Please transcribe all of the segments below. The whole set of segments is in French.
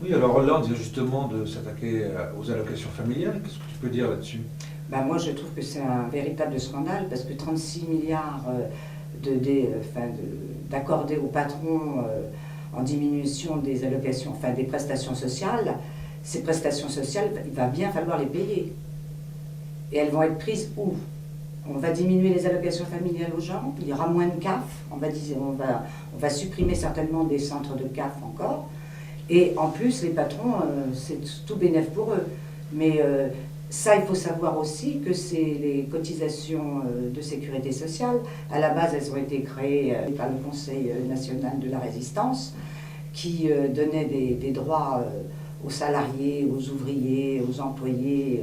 Oui, alors Hollande vient justement de s'attaquer aux allocations familiales. Qu'est-ce que tu peux dire là-dessus? Ben moi, je trouve que c'est un véritable scandale parce que 36 milliards d'accorder aux patrons en diminution des allocations, enfin des prestations sociales, ces prestations sociales, il va bien falloir les payer. Et elles vont être prises où? On va diminuer les allocations familiales aux gens, il y aura moins de CAF, on va supprimer certainement des centres de CAF encore. Et en plus, les patrons, c'est tout bénef pour eux. Mais ça, il faut savoir aussi que c'est les cotisations de sécurité sociale. À la base, elles ont été créées par le Conseil national de la résistance, qui donnait des droits aux salariés, aux ouvriers, aux employés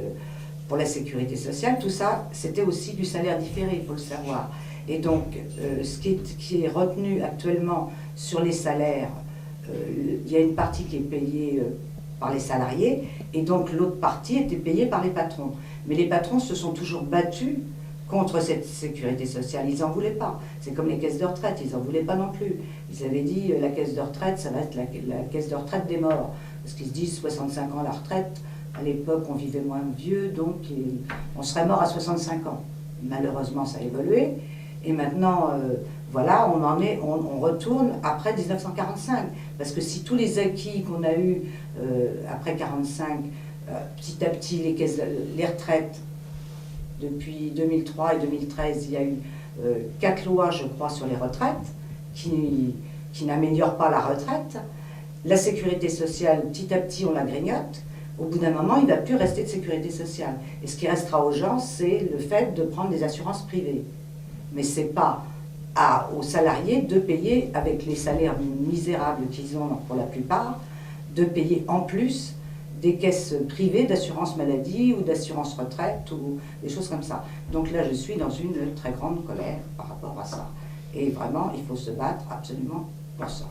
pour la sécurité sociale. Tout ça, c'était aussi du salaire différé, il faut le savoir. Et donc, ce qui est retenu actuellement sur les salaires, il y a une partie qui est payée par les salariés, et donc l'autre partie était payée par les patrons. Mais les patrons se sont toujours battus contre cette sécurité sociale. Ils n'en voulaient pas. C'est comme les caisses de retraite, ils n'en voulaient pas non plus. Ils avaient dit la caisse de retraite, ça va être la caisse de retraite des morts. Parce qu'ils se disent 65 ans la retraite, à l'époque on vivait moins vieux, donc on serait mort à 65 ans. Malheureusement ça a évolué, et maintenant voilà, on retourne après 1945. Parce que si tous les acquis qu'on a eus après 1945, petit à petit les retraites, depuis 2003 et 2013, il y a eu 4 lois, je crois, sur les retraites, qui n'améliorent pas la retraite. La sécurité sociale, petit à petit, on la grignote. Au bout d'un moment, il ne va plus rester de sécurité sociale. Et ce qui restera aux gens, c'est le fait de prendre des assurances privées. Mais ce n'est pas aux salariés de payer, avec les salaires misérables qu'ils ont pour la plupart, de payer en plus des caisses privées d'assurance maladie ou d'assurance retraite ou des choses comme ça. Donc là, je suis dans une très grande colère par rapport à ça. Et vraiment, il faut se battre absolument pour ça.